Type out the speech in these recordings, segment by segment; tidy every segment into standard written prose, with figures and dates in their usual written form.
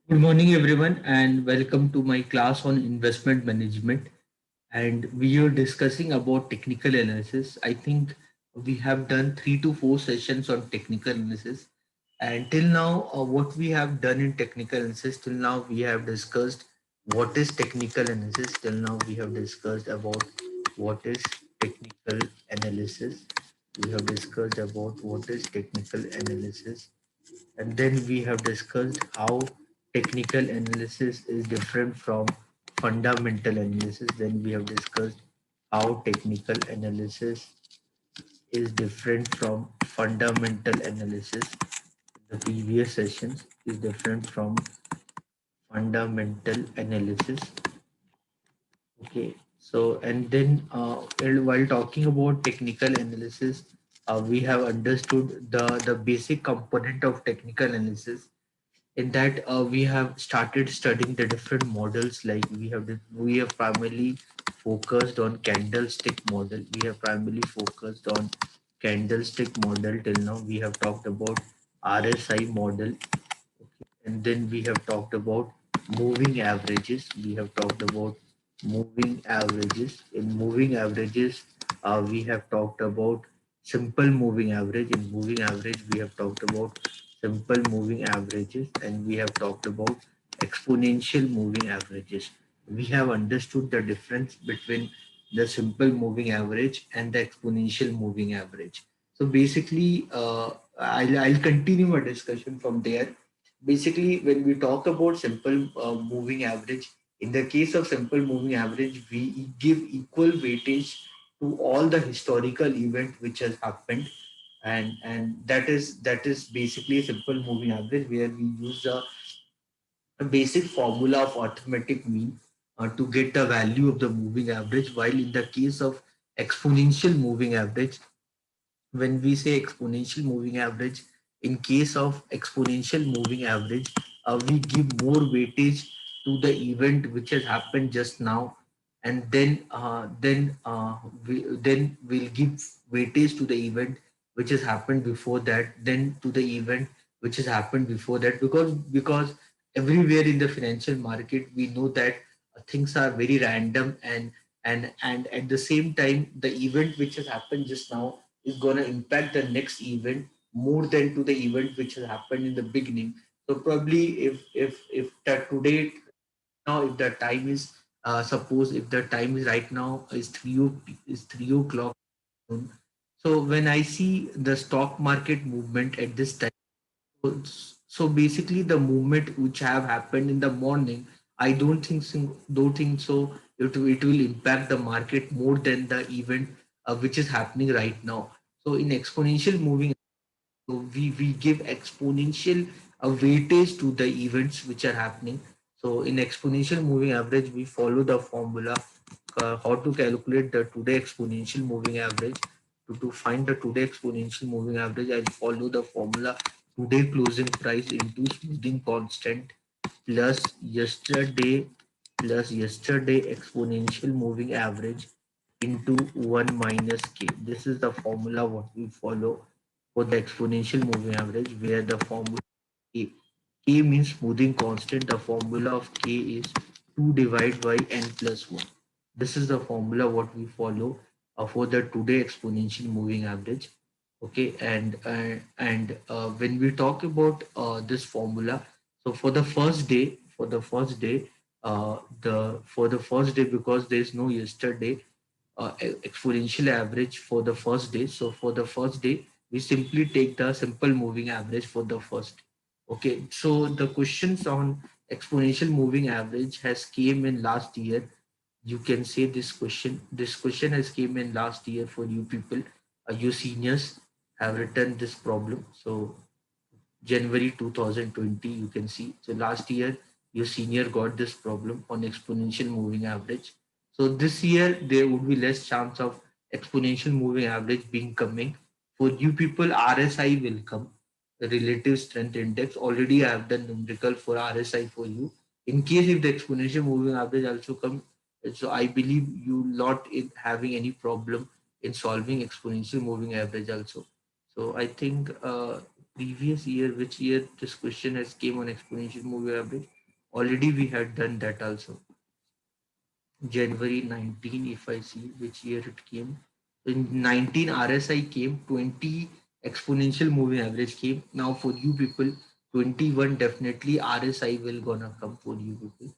Good morning, everyone, and welcome to my class on investment management. And we are discussing about technical analysis. I think we have done 3 to 4 sessions on technical analysis. And till now, what we have done in technical analysis, till now we have discussed what is technical analysis. Till now we have discussed about what is technical analysis. We have discussed about what is technical analysis, and then we have discussed how technical analysis is different from fundamental analysis. Then we have discussed how technical analysis is different from fundamental analysis. The previous sessions is different from fundamental analysis. Okay, so and then while talking about technical analysis, we have understood the basic component of technical analysis. In that, we have started studying the different models. Like we have primarily focused on candlestick model. We have primarily focused on candlestick model till now. We have talked about RSI model. Okay. And then we have talked about moving averages. We have talked about moving averages. In moving averages, we have talked about simple moving average. In moving average, we have talked about simple moving averages, and we have talked about exponential moving averages. We have understood the difference between the simple moving average and the exponential moving average. So basically, I'll continue my discussion from there. Basically, when we talk about simple moving average, in the case of simple moving average, we give equal weightage to all the historical event which has happened, and that is basically a simple moving average where we use a basic formula of arithmetic mean to get the value of the moving average. While in the case of exponential moving average, when we say exponential moving average, in case of exponential moving average, we give more weightage to the event which has happened just now, and then we'll give weightage to the event which has happened before that, then to the event which has happened before that, because everywhere in the financial market we know that things are very random, and at the same time the event which has happened just now is going to impact the next event more than to the event which has happened in the beginning. So probably if that today, now if the time is suppose if the time is right now is 3 o'clock. So when I see the stock market movement at this time, so basically the movement which have happened in the morning, I don't think so it will impact the market more than the event which is happening right now. So in exponential moving, so we give exponential weightage to the events which are happening. So in exponential moving average, we follow the formula how to calculate the today exponential moving average. To find the today exponential moving average, I'll follow the formula today closing price into smoothing constant plus yesterday exponential moving average into 1 minus k. This is the formula what we follow for the exponential moving average, where the formula k, k means smoothing constant. The formula of k is 2 divided by n plus 1. This is the formula what we follow for the today exponential moving average. Okay, and when we talk about this formula, so for the first day, because there is no yesterday, exponential average for the first day. So for the first day, we simply take the simple moving average for the first day. Okay, so the questions on exponential moving average has came in last year. You can say this question has came in last year for you people. You seniors have written this problem. So January 2020, you can see. So last year, your senior got this problem on exponential moving average. So this year, there would be less chance of exponential moving average being coming. For you people, RSI will come, the relative strength index. Already I have done numerical for RSI for you. In case if the exponential moving average also come, so I believe you not in having any problem in solving exponential moving average also. So I think previous year, which year this question has came on exponential moving average. Already we had done that also. January 19, if I see which year it came. In 19 RSI came, 20 exponential moving average came. Now for you people, 21 definitely RSI will gonna come for you people.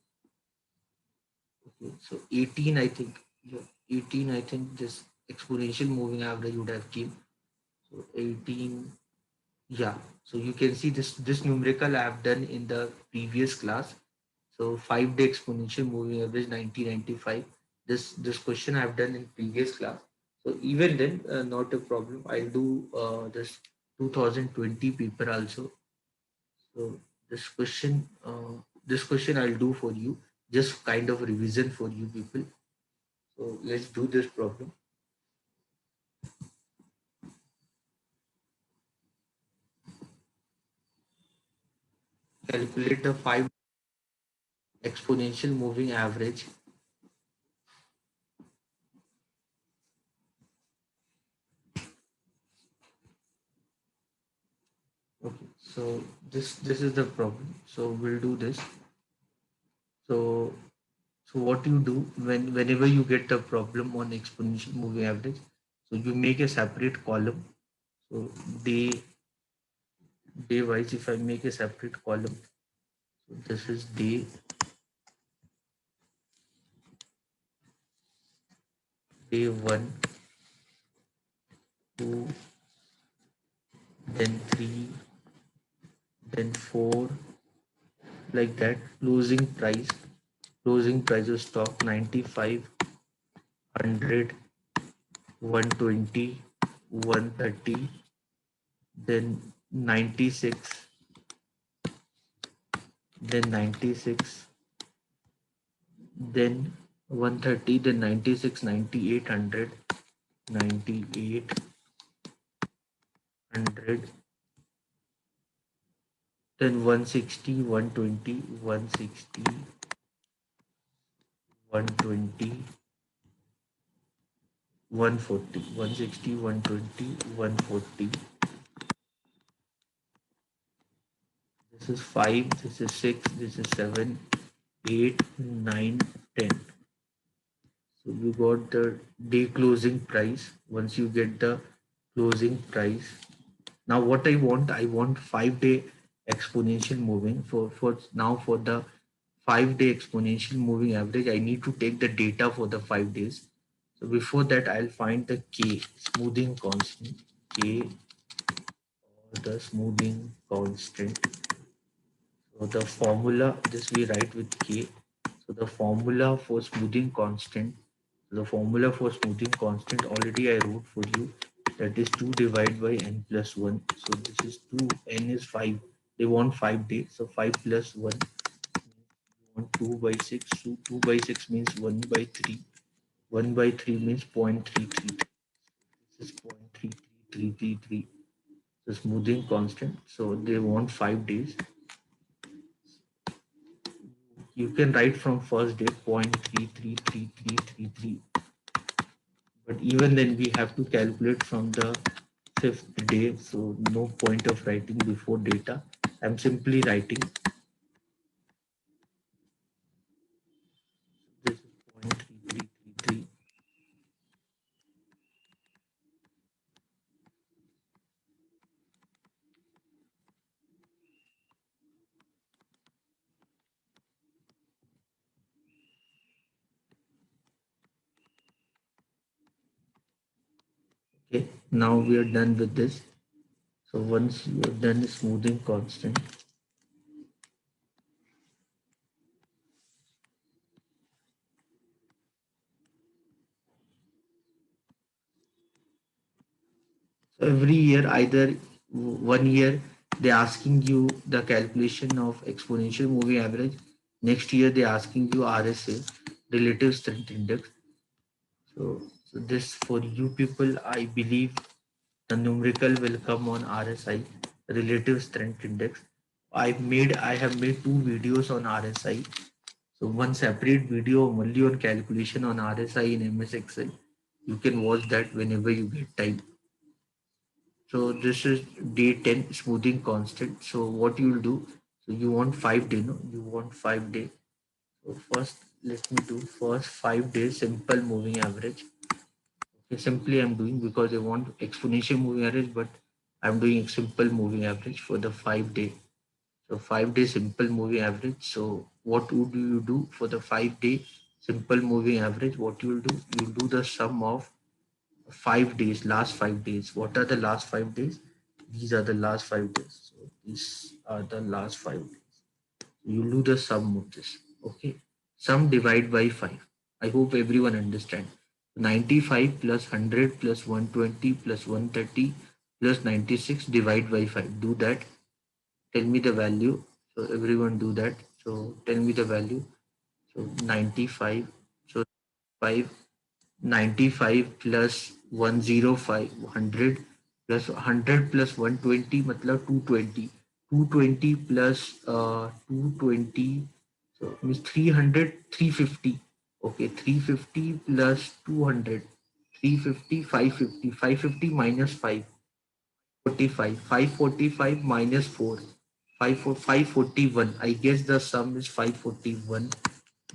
Okay, so 18 I think, yeah, 18 I think this exponential moving average would have came. So 18, yeah. So you can see this numerical I have done in the previous class. So 5-day exponential moving average 1995. This question I have done in previous class. So even then, not a problem. I'll do this 2020 paper also. So this question I'll do for you, just kind of revision for you people. So let's do this problem. Calculate the 5 exponential moving average. Okay, so this is the problem. So we'll do this. So so what you do whenever you get a problem on exponential moving average, so you make a separate column. So day day wise, if I make a separate column, so this is day one, two, then three, then four, like that. Closing price of stock 95, 100, 120, 130, then 96, then 96, then 130, then 96, 98, 100, 98, 100, then 160, 120, 160, 120, 140, 160, 120, 140. This is 5, this is 6, this is 7, 8, 9, 10. So you got the day closing price. Once you get the closing price, now what I want 5-day exponential moving for the 5-day exponential moving average. I need to take the data for the 5 days. So before that, I'll find the K smoothing constant, K or the smoothing constant. So the formula, this we write with K. So the formula for smoothing constant, already I wrote for you. That is 2 divided by n plus 1. So this is 2, n is 5. They want 5 days. So 5 plus 1, you want 2 by 6. So 2 by 6 means 1 by 3. 1 by 3 means 0.33. This is 0.33333. The smoothing constant. So they want 5 days. You can write from first day 0.33333. But even then we have to calculate from the 5th day. So no point of writing before data. I'm simply writing this is 0.3333. Okay, now we are done with this. So once you are done smoothing constant, so every year, either 1 year they asking you the calculation of exponential moving average. Next year they asking you RSA, relative strength index. So this for you people, I believe the numerical will come on RSI, relative strength index. I have made 2 videos on RSI. So one separate video only on calculation on RSI in MS Excel. You can watch that whenever you get time. So this is day 10 smoothing constant. So what you will do, so you want 5 day, no? You want 5 day. So first, let me do first 5 days simple moving average. Okay, simply I'm doing because I want exponential moving average, but I'm doing simple moving average for the 5 day. So 5 day simple moving average. So what would you do for the 5 day simple moving average? What you will do? You will do the sum of 5 days, last 5 days. What are the last 5 days? These are the last 5 days. So these are the last 5 days. You do the sum of this. Okay. Sum divide by 5. I hope everyone understand. 95 plus 100 plus 120 plus 130 plus 96 divide by 5. Do that. Tell me the value. So everyone do that. So tell me the value. So 95. So 5 95 plus 105 100 plus 100 plus 120 matlab 220 220 plus 220 so means 300 350 okay 350 plus 200 350 550 550 minus 5 45 545 minus 4 541 I guess the sum is 541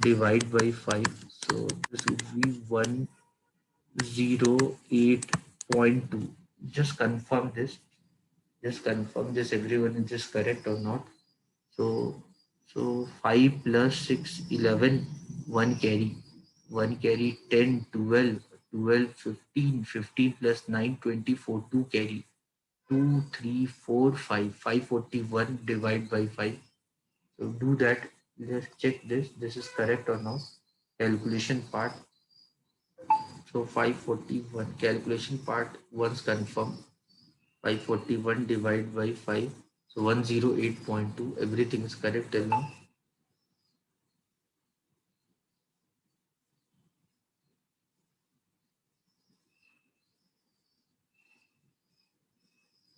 divide by 5 so this would be 108.2. Just confirm this. Just confirm this. Everyone is just correct or not. So, so 5 plus 6, 11, 1 carry. 1 carry 10, 12, 12, 15, 15 plus 9, 24, 2 carry. 2, 3, 4, 5, 541 divide by 5. So do that. Let's check this. This is correct or not. Calculation part. So 541 calculation part once confirmed. 541 divided by 5. So 108.2. Everything is correct till now.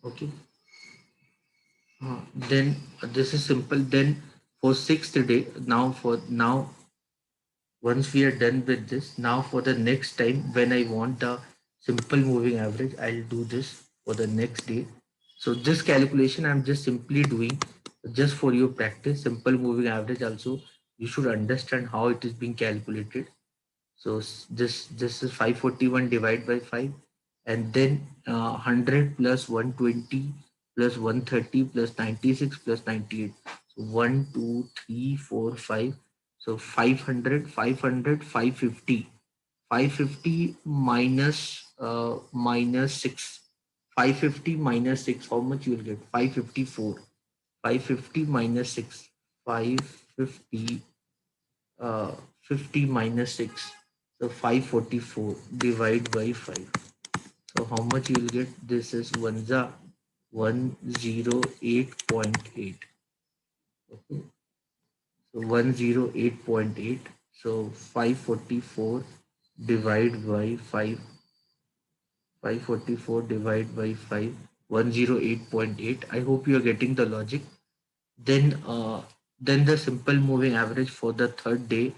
Okay. Then this is simple. Then for sixth day, now once we are done with this, now for the next time when I want the simple moving average, I'll do this for the next day. So this calculation I'm just simply doing just for your practice. Simple moving average also you should understand how it is being calculated. So this is 541 divided by 5 and then 100 plus 120 plus 130 plus 96 plus 98. So 1, 2, 3, 4, 5. So 500, 500, 550. 550 minus 6. 550 minus 6. How much you will get? 554. 550 minus 6. 550 uh, 50 minus 6. So 544 divide by 5. So how much you will get? This is 108.8. Okay. So 108.8. So 544 divide by 5. 544 divide by 5. 108.8. I hope you are getting the logic. Then the simple moving average for the third day.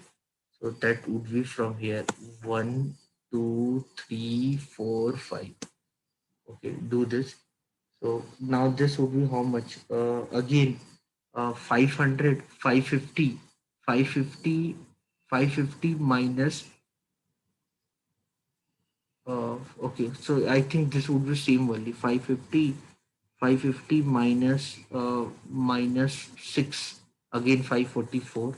So that would be from here 1, 2, 3, 4, 5. Okay, do this. So now this would be how much? Again, 500, 550, 550, 550 minus. Okay, so I think this would be same only 550, 550 minus minus 6. Again 544.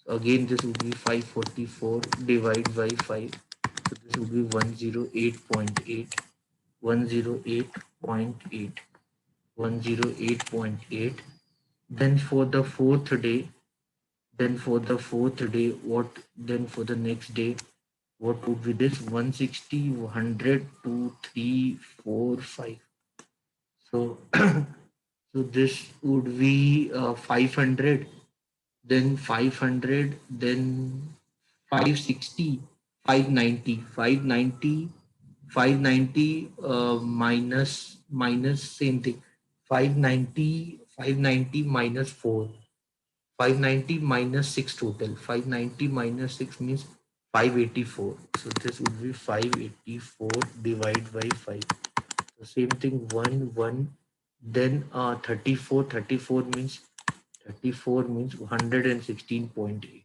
So again this would be 544 divided by 5. So this would be 108.8, 108.8, 108.8. Then for the fourth day, what? Then for the next day, what would be this? 160, 100, 2, 3, 4, 5. So, so this would be 500, then 500, then 560, 590, 590, 590 minus same thing 590, 590 minus 4, 590 minus 6 total, 590 minus 6 means 584. So this would be 584 divided by 5. So same thing, 1 1, then 34, 34 means 116.8.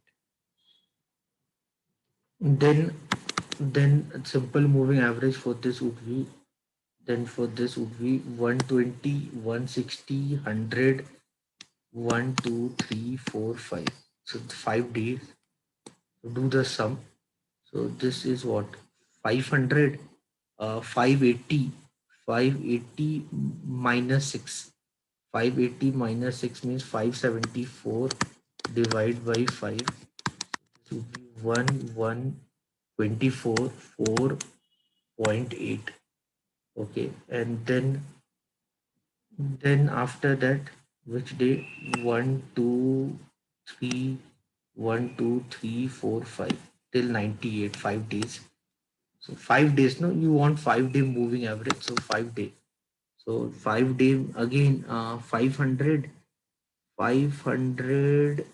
Then simple moving average for this would be, then for this would be 120, 160, 100, 1 2 3 4 5. So 5 days. So do the sum. So this is what, 500, 580, 580 minus 6. 580 minus 6 means 574 divided by 5. So 1 1 24 4.8. Okay, and then after that, which day? 1 2 3 1 2 3 4 5 till 98, 5 days. So 5 days, no, you want 5 day moving average. So 5 day. So 5 day again, 500, 500.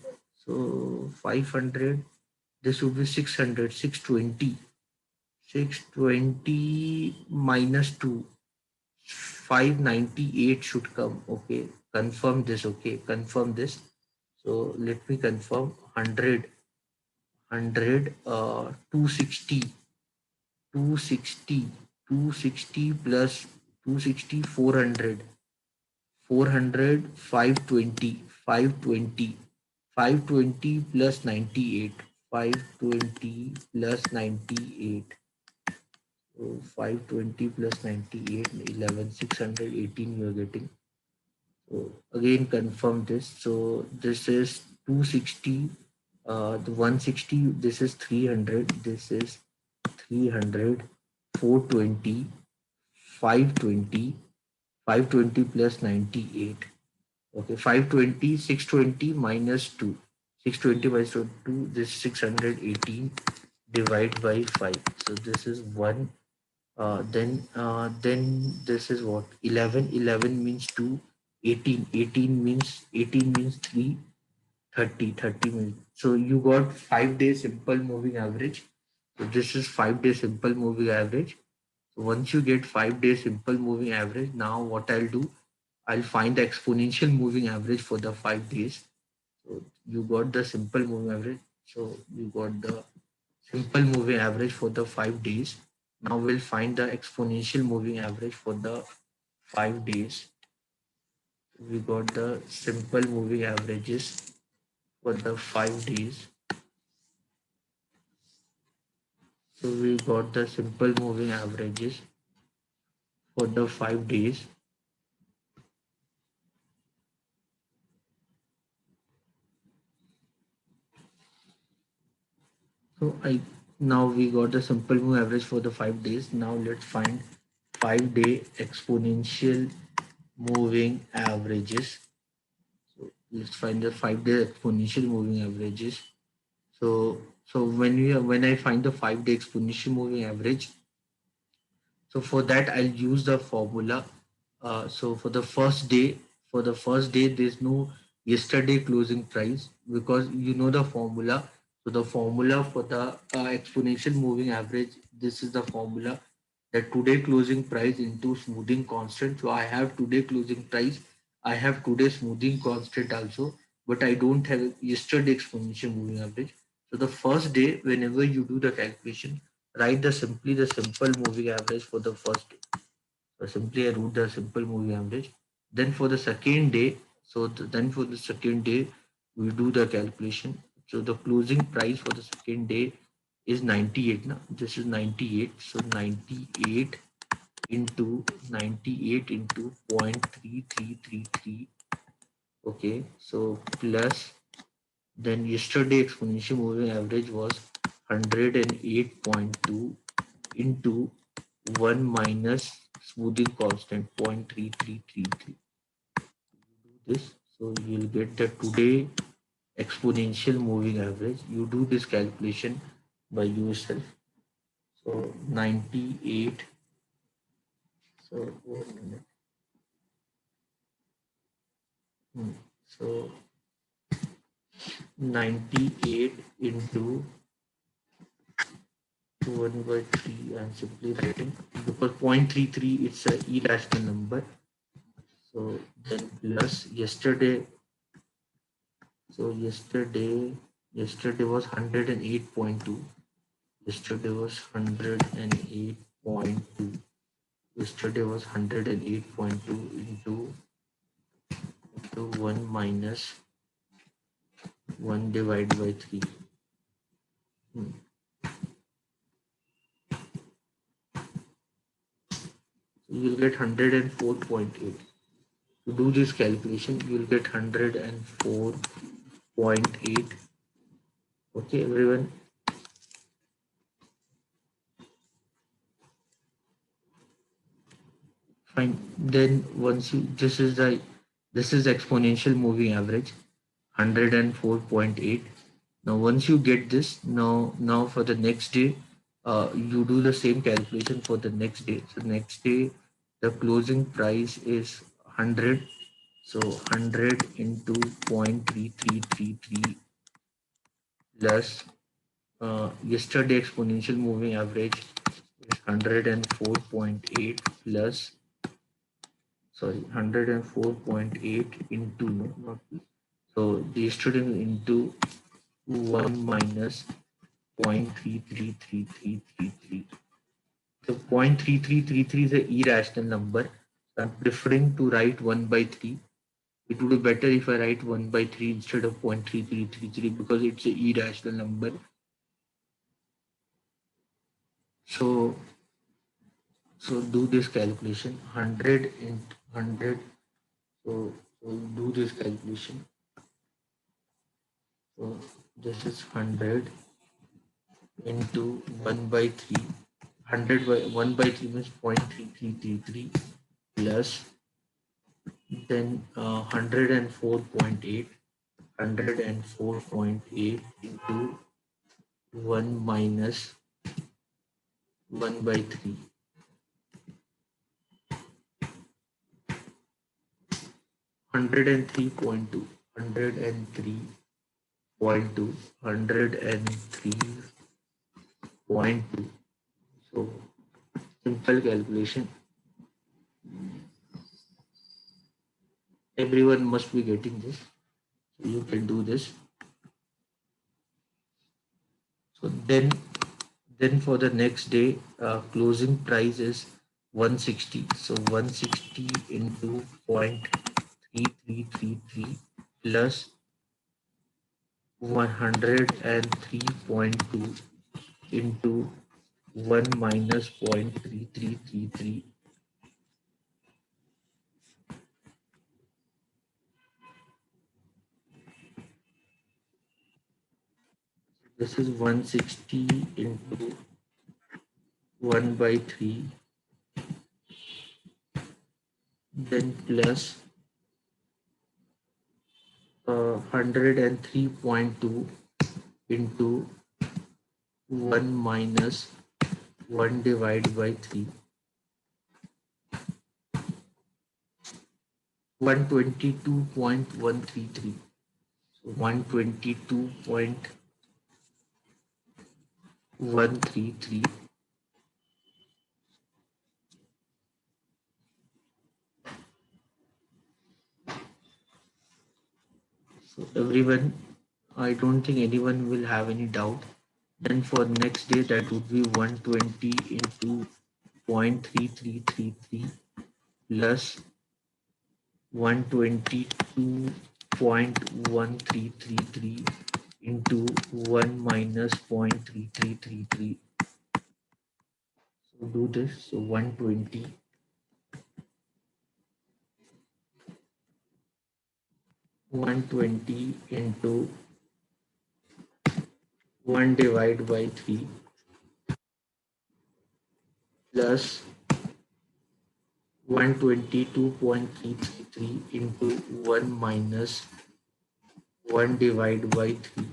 So 500. This would be 600, 620, 620 minus 2. 598 should come. Okay. Confirm this. Okay. Confirm this. So let me confirm 100, 260, 260, 260 plus 260, 400, 400, 520, 520, 520 plus 98, 520 plus 98. So 520 plus 98, 11, 618 you are getting. So again confirm this. So this is 260, the 160, this is 300, this is 300, 420, 520, 520 plus 98. Okay, 520, 620 minus 2. 620 minus 2, this 618 divided by 5. So this is 1. Then this is what, 11, 11 means 2, 18, 18 means 3, 30, 30 means. So you got 5 day simple moving average. So this is 5 day simple moving average. So once you get 5 day simple moving average, now what I'll do, I'll find the exponential moving average for the 5 days. So you got the simple moving average. So you got the simple moving average for the 5 days. Now we'll find the exponential moving average for the 5 days. We got the simple moving averages for the 5 days. So we got the simple moving averages for the 5 days. So I now we got the simple moving average for the 5 days. Now let's find 5 day exponential moving averages. So let's find the 5 day exponential moving averages. So when I find the 5 day exponential moving average, so for that I'll use the formula. So for the first day, there's no yesterday closing price because you know the formula. So the formula for the exponential moving average, this is the formula, that today closing price into smoothing constant. So I have today closing price, I have today smoothing constant also, but I don't have yesterday exponential moving average. So the first day, whenever you do the calculation, write the simple moving average for the first day. So simply I wrote the simple moving average. Then for the second day, then for the second day, we do the calculation. So the closing price for the second day is 98. Now this is 98. So 98 into 98 into 0.3333. Okay, so plus, then yesterday exponential moving average was 108.2 into 1 minus smoothing constant 0.3333. Do this, so you'll get the today exponential moving average. You do this calculation by yourself. So 98. So 1 minute. So 98 into 1 by 3 I'm simply writing because 0.33 it's a irrational number. So then plus yesterday, so yesterday was 108.2. Yesterday was 108.2. Yesterday was 108.2 into 1 minus 1 divided by 3. Hmm. So you'll get 104.8. To do this calculation, you'll get 104.8. Okay, everyone. Fine. Then once you this is exponential moving average 104.8. Now once you get this, now for the next day, you do the same calculation for the next day. So next day the closing price is 100. So 100 into 0.3333 plus yesterday exponential moving average is 104.8 plus, sorry, 104.8 into, no, not, so the student into 1 minus 0.333333. So 0.3333 is an irrational number. So I'm preferring to write 1 by 3. It would be better if I write 1 by 3 instead of 0.3333 because it's an irrational number. So do this calculation 100 into 100. So do this calculation. So this is 100 into 1 by 3. 100 by 1 by 3 means 0.3333 plus then 104.8 into 1 minus 1 by 3. 103.2 103.2 103.2. So simple calculation. Everyone must be getting this. So you can do this. So then for the next day, closing price is 160. So 160 into 0.3333 plus 103.2 into 1 minus 0.3333. This is 160 into 1 by 3, then plus 103.2 into 1 minus 1 divided by 3. 122.133. So 122.133. So everyone, I don't think anyone will have any doubt. Then for next day, that would be 120 into 0.3333 plus 122.1333 into 1 minus 0.3333. So do this. So 120 into 1 divided by 3 plus 122.333 into 1 minus 1 divided by 3.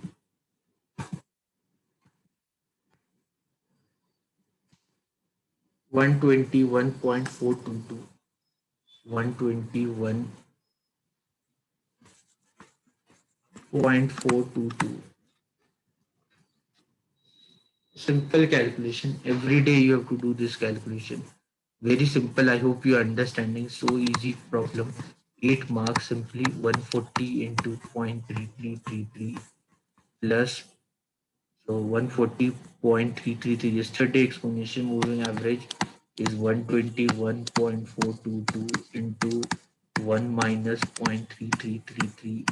121.422. 121.422. Simple calculation. Every day you have to do this calculation. Very simple. I hope you are understanding. So easy problem. 8 marks, simply 140 into 0.3333 plus, so 140.333. Yesterday exponential moving average is 121.422 into 1 minus 0.3333.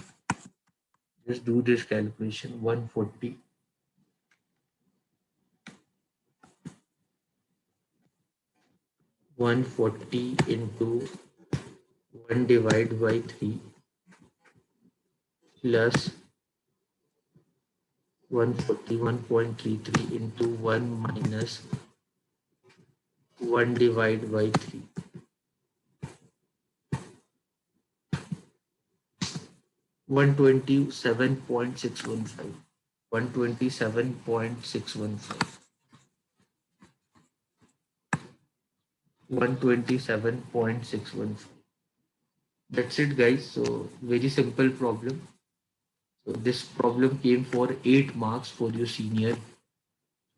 Just do this calculation. 140 into 1 divided by 3 plus 141.33 into 1 minus 1 divided by 3. 127.615. 127.615. 127.615. That's it, guys. So very simple problem. So this problem came for 8 marks for your senior.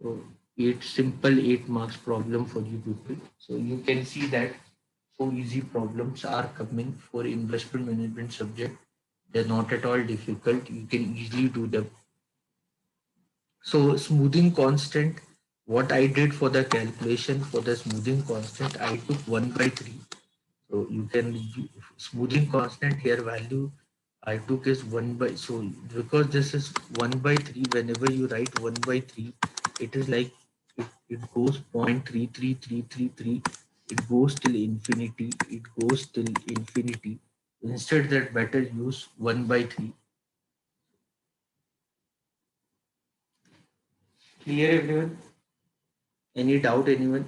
So eight simple 8 marks problem for you people. So you can see that so easy problems are coming for investment management subject. They're not at all difficult. You can easily do them. So smoothing constant, what I did for the calculation for the smoothing constant, I took 1 by 3. So you can smoothing constant here value I took is 1 by, so because this is 1 by 3, whenever you write 1 by 3, it is like it goes 0.33333, it goes till infinity, it goes till infinity. Instead that better use 1 by 3. Clear everyone? Any doubt anyone?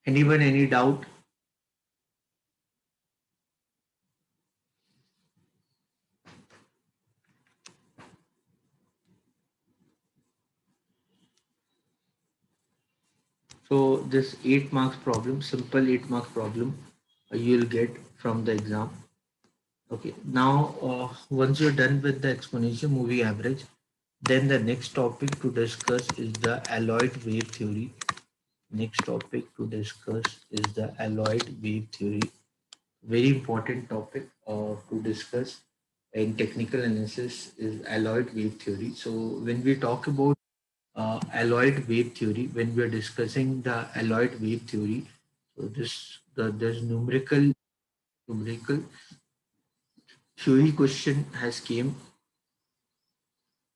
Anyone any doubt? So this 8 marks problem, simple 8 marks problem, you'll get from the exam. Okay, now once you're done with the exponential moving average, then the next topic to discuss is the Elloit wave theory. Next topic to discuss is the Elloit wave theory. Very important topic to discuss in technical analysis is Elloit wave theory. So when we talk about Elloit wave theory, when we are discussing the Elloit wave theory, so there's numerical theory question has came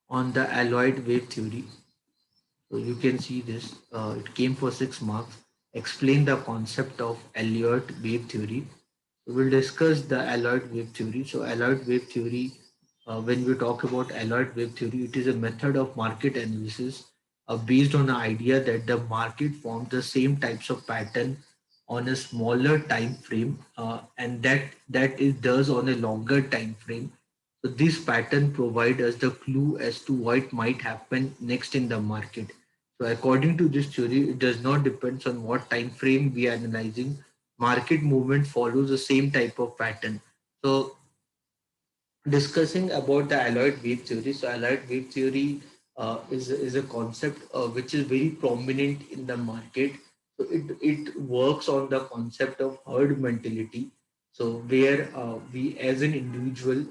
on the Elloit wave theory. So you can see this. It came for 6 marks. Explain the concept of Elliott wave theory. We will discuss the Elliott wave theory. So Elliott wave theory, when we talk about Elliott wave theory, it is a method of market analysis based on the idea that the market forms the same types of pattern on a smaller time frame, and that is does on a longer time frame. So this pattern provide us the clue as to what might happen next in the market. So according to this theory, it does not depend on what time frame we are analyzing. Market movement follows the same type of pattern. So discussing about the Elliott wave theory. So Elliott wave theory is a concept which is very prominent in the market. So it works on the concept of herd mentality. So where we as an individual,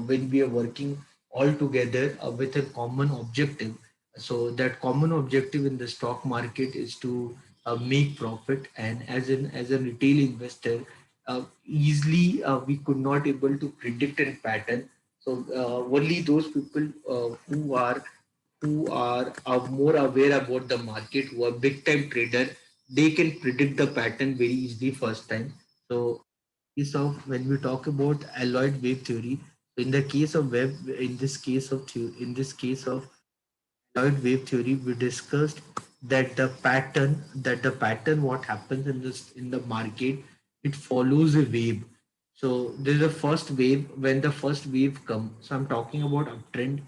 when we are working all together with a common objective. So that common objective in the stock market is to make profit. And as a retail investor, easily we could not able to predict a pattern. So only those people who are more aware about the market, who are big time trader, they can predict the pattern very easily first time. So case of when we talk about alloyed wave theory, in the case of web, in this case of Lloyd wave theory, we discussed that the pattern what happens in the market, it follows a wave. So there's a first wave. When the first wave comes, so I'm talking about uptrend.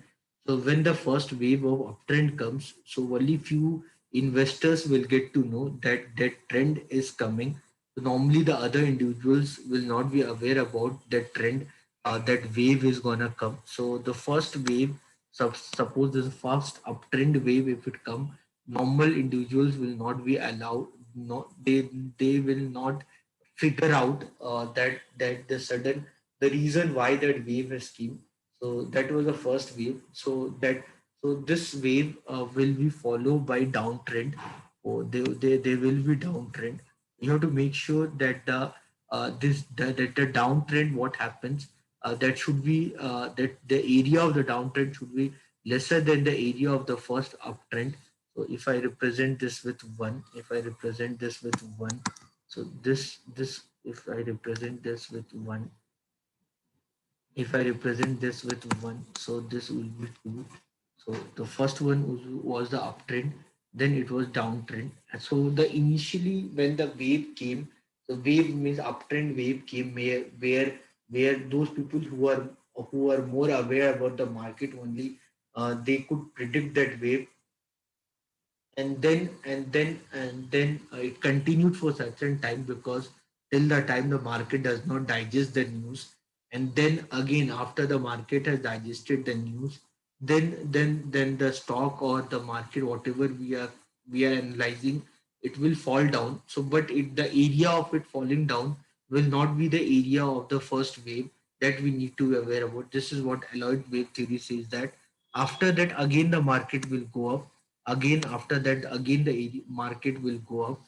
So when the first wave of uptrend comes, so only few investors will get to know that that trend is coming. So normally the other individuals will not be aware about that trend, that wave is gonna come. So the first wave, suppose there's a fast uptrend wave, if it come, normal individuals will not be allowed. No, they will not figure out that the sudden, the reason why that wave has came. So that was the first wave. So this wave will be followed by downtrend, or they will be downtrend. You have to make sure that the downtrend, what happens, that should be that the area of the downtrend should be lesser than the area of the first uptrend. So if I represent this with 1, if I represent this with 1, so this if I represent this with 1, if I represent this with 1, so this will be 2. So the first one was the uptrend, then it was downtrend. And so the initially when the wave came, the wave means uptrend wave came where those people who are more aware about the market only, they could predict that wave. And then it continued for certain time, because till the time the market does not digest the news, and then again after the market has digested the news, then the stock or the market, whatever we are analyzing, it will fall down. So but the area of it falling down will not be the area of the first wave, that we need to be aware about. This is what Elloit wave theory says, that after that again the market will go up, again after that again the market will go up.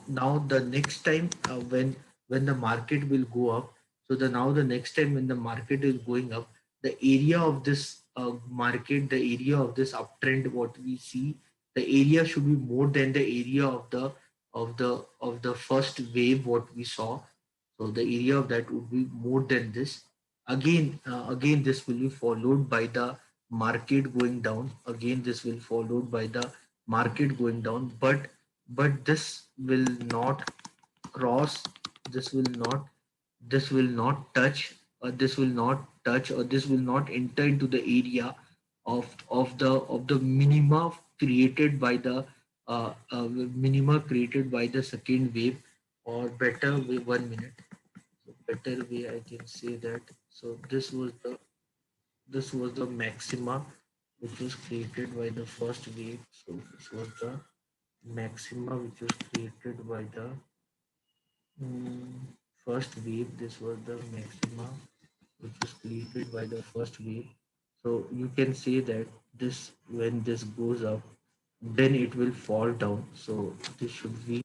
Now the next time, when the market will go up, so the next time when the market is going up, the area of this market, the area of this uptrend, what we see, the area should be more than the area of the first wave what we saw. So the area of that would be more than this. Again this will be followed by the market going down. Again this will followed by the market going down. But this will not cross, this will not, this will not touch, or this will not touch, or this will not enter into the area of the minima created by the minima created by the second wave. Or better way, 1 minute, so better way I can say that. So this was the maxima which was created by the first wave. So this was the maxima which was created by the first wave. This was the maxima which was created by the first wave. So you can say that this, when this goes up, then it will fall down. So this should be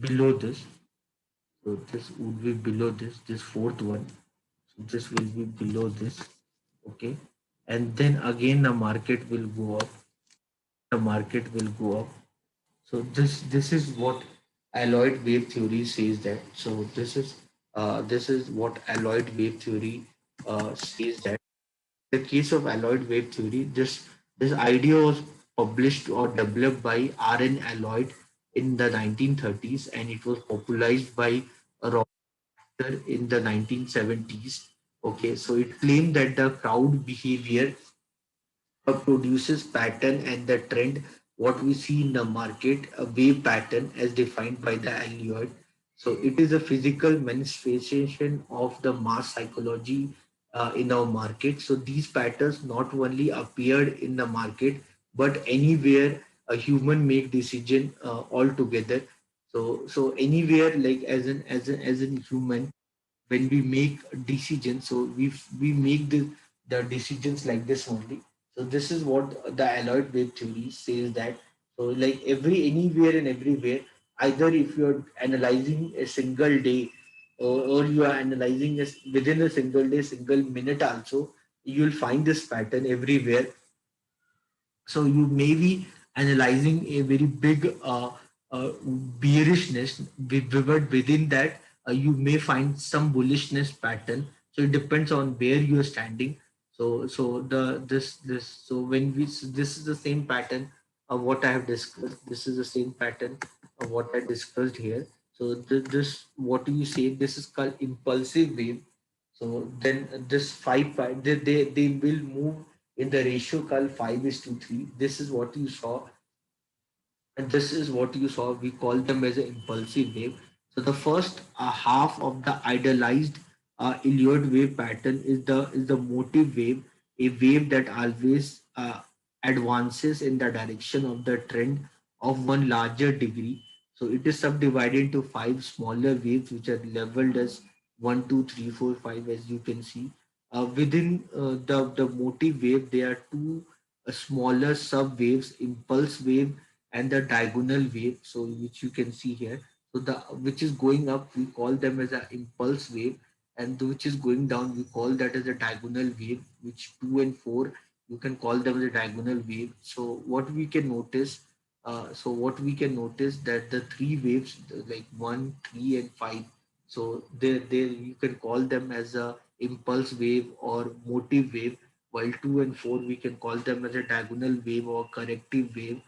below this. So this would be below this fourth one. So this will be below this. Okay. And then again the market will go up. The market will go up. So this is what Elloit wave theory says that. So this is what Elloit wave theory says that. The case of Elloit wave theory, this idea was published or developed by R.N. Elloit in the 1930s, and it was popularized by Robert in the 1970s. Okay, so it claimed that the crowd behavior produces pattern and the trend what we see in the market, a wave pattern as defined by the Elliot. So it is a physical manifestation of the mass psychology in our market. So these patterns not only appeared in the market but anywhere a human make decision altogether. So anywhere, like as an human, when we make decisions, so we make the decisions like this only. So this is what the Alloy wave theory says, that so like every anywhere and everywhere, either if you're analyzing a single day, or you are analyzing within a single day, single minute also, you'll find this pattern everywhere. So you may be analyzing a very big bearishness, but within that you may find some bullishness pattern. So it depends on where you are standing. So the this so when we this is the same pattern of what I have discussed. This is the same pattern of what I discussed here. So this, what do you say? This is called impulsive wave. So then this they will move in the ratio called 5:3. This is what you saw. and this is what you saw. We call them as an impulsive wave. So the first half of the idealized Elliott wave pattern is the motive wave, a wave that always advances in the direction of the trend of one larger degree. So it is subdivided into five smaller waves which are labeled as one, two, three, four, five, as you can see. Within the motive wave, there are two smaller sub waves, impulse wave and the diagonal wave, so which you can see here. So the which is going up, we call them as an impulse wave, and the which is going down, we call that as a diagonal wave. Which 2 and 4, you can call them as a diagonal wave. So what we can notice that the three waves, like 1, 3, and 5, so they you can call them as a impulse wave or motive wave, while 2 and 4 we can call them as a diagonal wave or corrective wave,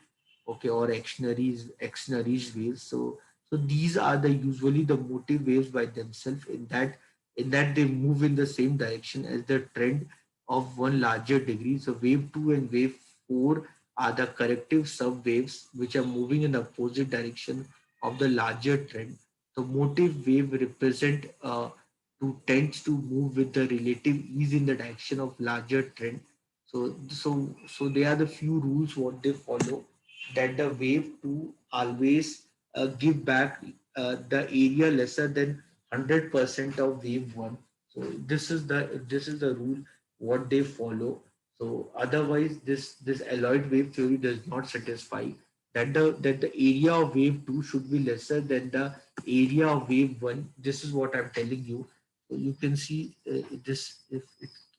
okay, or actionaries waves. So these are the usually the motive waves by themselves, in that they move in the same direction as the trend of one larger degree. So wave 2 and wave 4 are the corrective sub waves which are moving in the opposite direction of the larger trend. The motive wave represent to tends to move with the relative ease in the direction of larger trend. So they are the few rules what they follow, that the wave 2 always give back the area lesser than 100% of wave 1. So this is the rule what they follow. So otherwise this Elloit wave theory does not satisfy that the area of wave 2 should be lesser than the area of wave 1. This is what I'm telling you. So you can see this,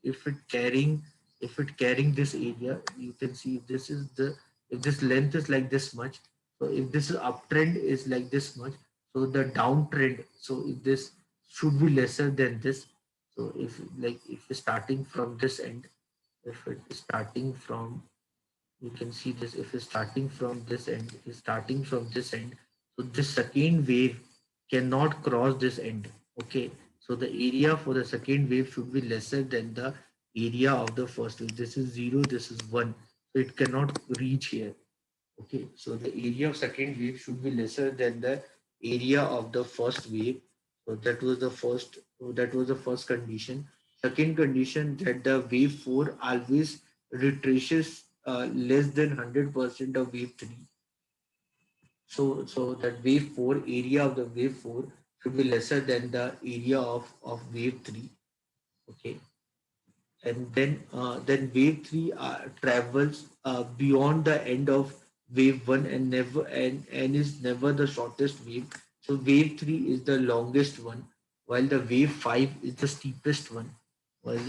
if it carrying this area, you can see if this length is like this much, so if this is uptrend is like this much, so the downtrend, so if this should be lesser than this. So if it's starting from this end, if it is starting from, you can see this, if it's starting from this end, is starting from this end, so this second wave cannot cross this end. Okay, so the area for the second wave should be lesser than the area of the first wave. This is 0, this is 1, so it cannot reach here. Okay, so the area of second wave should be lesser than the area of the first wave. So that was the first condition. Second condition, that the wave 4 always retraces less than 100% of wave 3. So that wave 4, area of the wave 4 should be lesser than the area of wave 3. Okay, and then wave 3 travels beyond the end of wave 1 and is never the shortest wave. So wave 3 is the longest one, while the wave 5 is the steepest one. So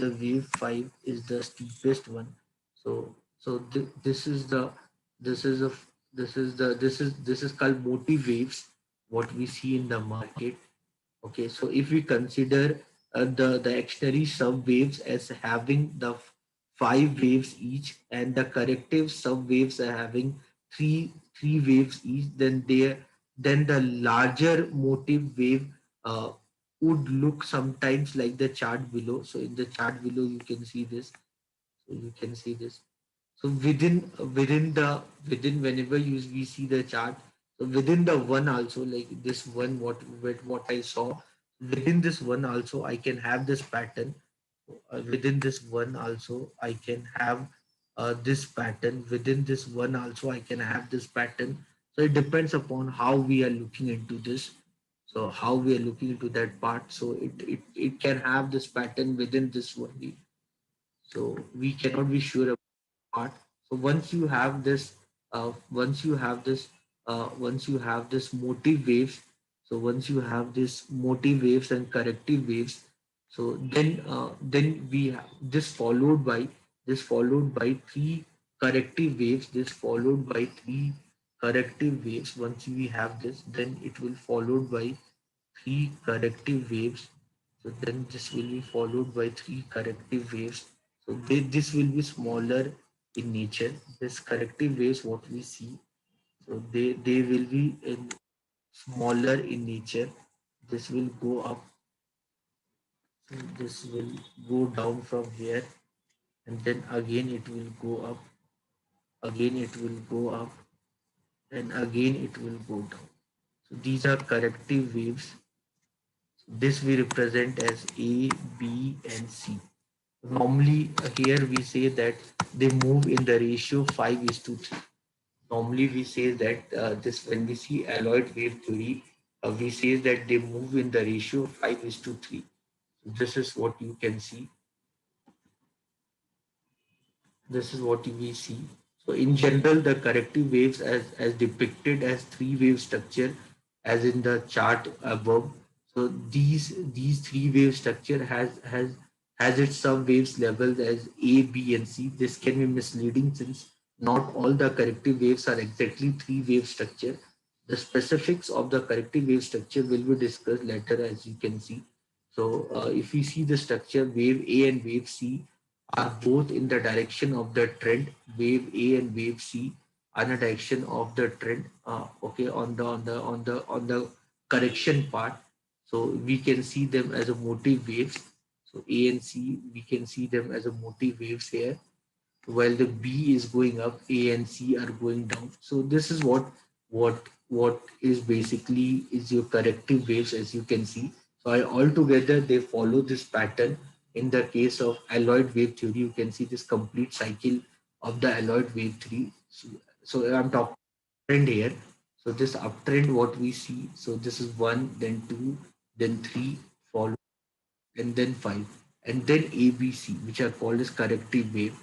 this is a this is called motive waves, what we see in the market. Okay, so if we consider the actionary sub waves as having the five waves each, and the corrective sub waves are having three waves each, then the larger motive wave uh, would look sometimes like the chart below. So in the chart below, you can see this. So you can see this. So within whenever we see the chart, so within the one also, like this one, what I saw, within this one also I can have this pattern. Within this one also I can have this pattern. Within this one also I can have this pattern. So it depends upon how we are looking into this. So how we are looking into that part. So it can have this pattern within this one. So we cannot be sure part. So once you have this motive waves, so once you have this motive waves and corrective waves, so then we have this followed by three corrective waves. This followed by three corrective waves. Once we have this, then it will followed by three corrective waves. So then this will be followed by three corrective waves. So this will be smaller in nature. This corrective waves what we see. So they will be in smaller in nature. This will go up. So this will go down from here, and then again it will go up. Again it will go up, and again it will go down. So these are corrective waves. This we represent as A, B, and C. Normally, here we say that they move in the ratio 5 is to 3. Normally, we say that this when we see alloyed wave theory, we say that they move in the ratio 5 is to 3. So this is what you can see. This is what we see. So in general, the corrective waves as depicted as three wave structure as in the chart above. So these three wave structure has its sub waves levels as A, B, and C. This can be misleading since not all the corrective waves are exactly three wave structure. The specifics of the corrective wave structure will be discussed later, as you can see. So if we see the structure, wave A and wave C are both in the direction of the trend. Wave A and wave C are in the direction of the trend. Okay, on the correction part. So we can see them as a motive waves. So A and C, we can see them as a motive waves here, while the B is going up, A and C are going down. So this is what is basically is your corrective waves, as you can see. So altogether they follow this pattern. In the case of alloyed wave theory, you can see this complete cycle of the alloyed wave theory. So I'm talking trend here. So this uptrend, what we see. So this is one, then two, then three, follow, and then five, and then ABC, which are called as corrective wave.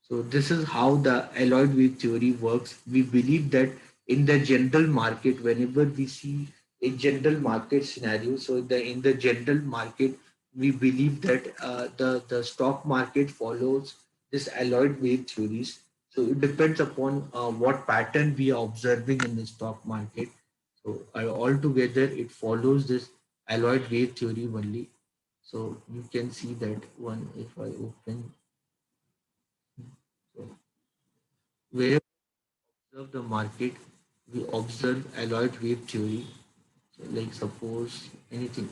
So this is how the alloyed wave theory works. We believe that in the general market, whenever we see a general market scenario, so in the general market, we believe that the stock market follows this alloyed wave theories. So it depends upon what pattern we are observing in the stock market. So altogether, it follows this alloyed wave theory only. So you can see that one if I open. So where observe the market, we observe alloyed wave theory. So like suppose anything,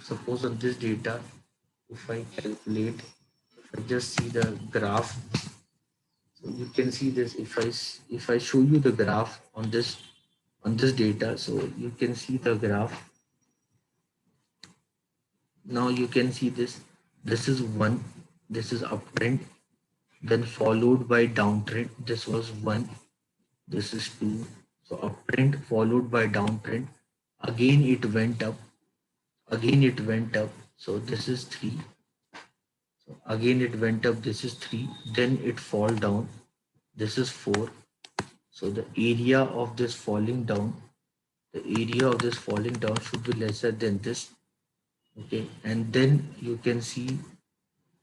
suppose on this data, if I calculate, if I just see the graph, so you can see this. If I show you the graph on this data, so you can see the graph. Now you can see this. This is one. This is uptrend, then followed by downtrend. This was one. This is two. So uptrend followed by downtrend. Again it went up. Again it went up. So this is three. So again it went up. This is three. Then it fall down. This is four. So the area of this falling down, the area of this falling down should be lesser than this. Okay, and then you can see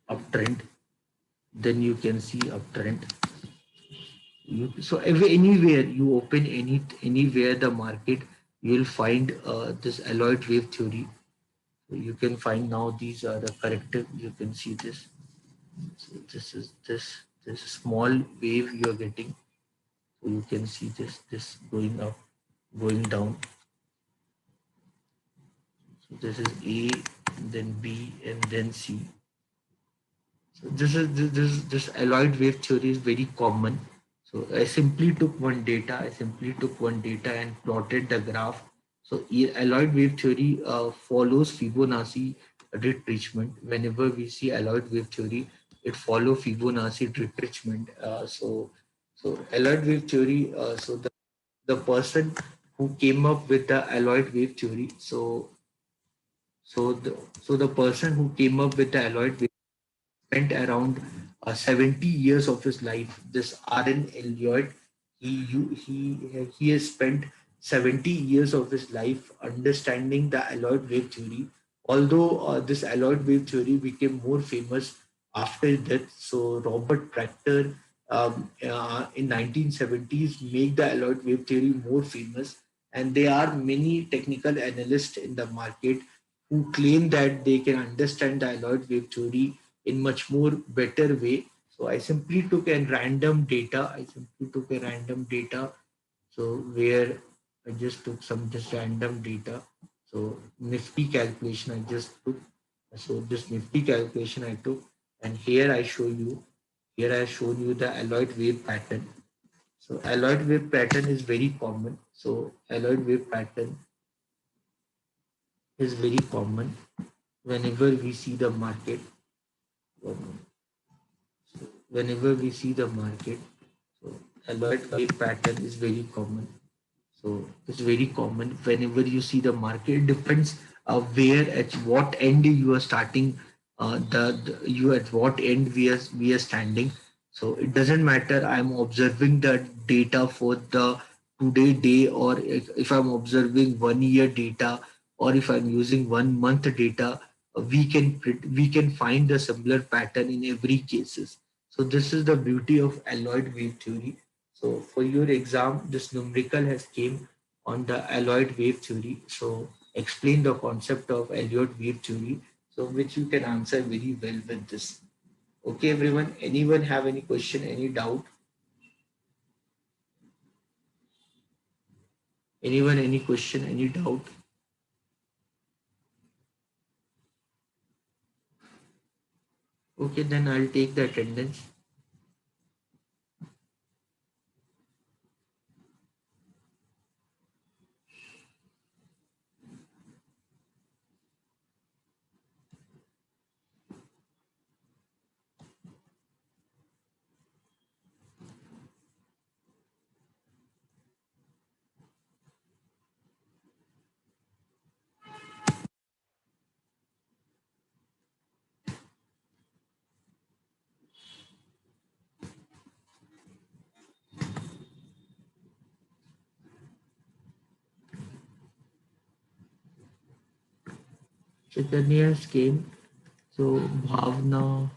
uptrend. Then you can see uptrend. So anywhere you open anywhere the market, you will find this alloyed wave theory. So you can find now these are the corrective. You can see this. So this is this small wave you are getting. So you can see this going up, going down. So this is A, then B, and then C. So this alloyed wave theory is very common. So I simply took one data. I simply took one data and plotted the graph. So alloyed wave theory follows Fibonacci retracement. Whenever we see alloyed wave theory, it follows Fibonacci retracement. So alloyed wave theory. So the person who came up with the alloyed wave theory. So the person who came up with the alloyed wave spent around 70 years of his life. This R.N. Elliot, he has spent 70 years of his life understanding the alloyed wave theory. Although this alloyed wave theory became more famous after his death, so Robert Tractor in 1970s make the alloyed wave theory more famous, and there are many technical analysts in the market who claim that they can understand the alloyed wave theory in much more better way. So I simply took a random data. I simply took a random data. So where I just took some just random data. So Nifty calculation I just took. So this Nifty calculation I took, and here I show you. Here I shown you the alloyed wave pattern. So alloyed wave pattern is very common. So alloyed wave pattern is very common whenever we see the market. Whenever we see the market, so alloyed wave pattern is very common. So it's very common whenever you see the market. It depends where at what end you are starting. You at what end we are standing. So it doesn't matter. I'm observing the data for the today day, or if I'm observing 1 year data, or if I'm using 1 month data. We can find the similar pattern in every cases. So this is the beauty of alloyed wave theory. So for your exam, this numerical has came on the Elloit wave theory. So explain the concept of Elliott wave theory, so which you can answer very well with this. Okay, everyone. Anyone have any question, any doubt? Anyone, any question, any doubt? Okay, then I'll take the attendance. Chaitanya has came. So Bhavna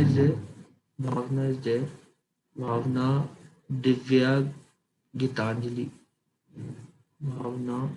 is there. Bhavna is there. Bhavna, Divya, Gitanjali. Bhavna,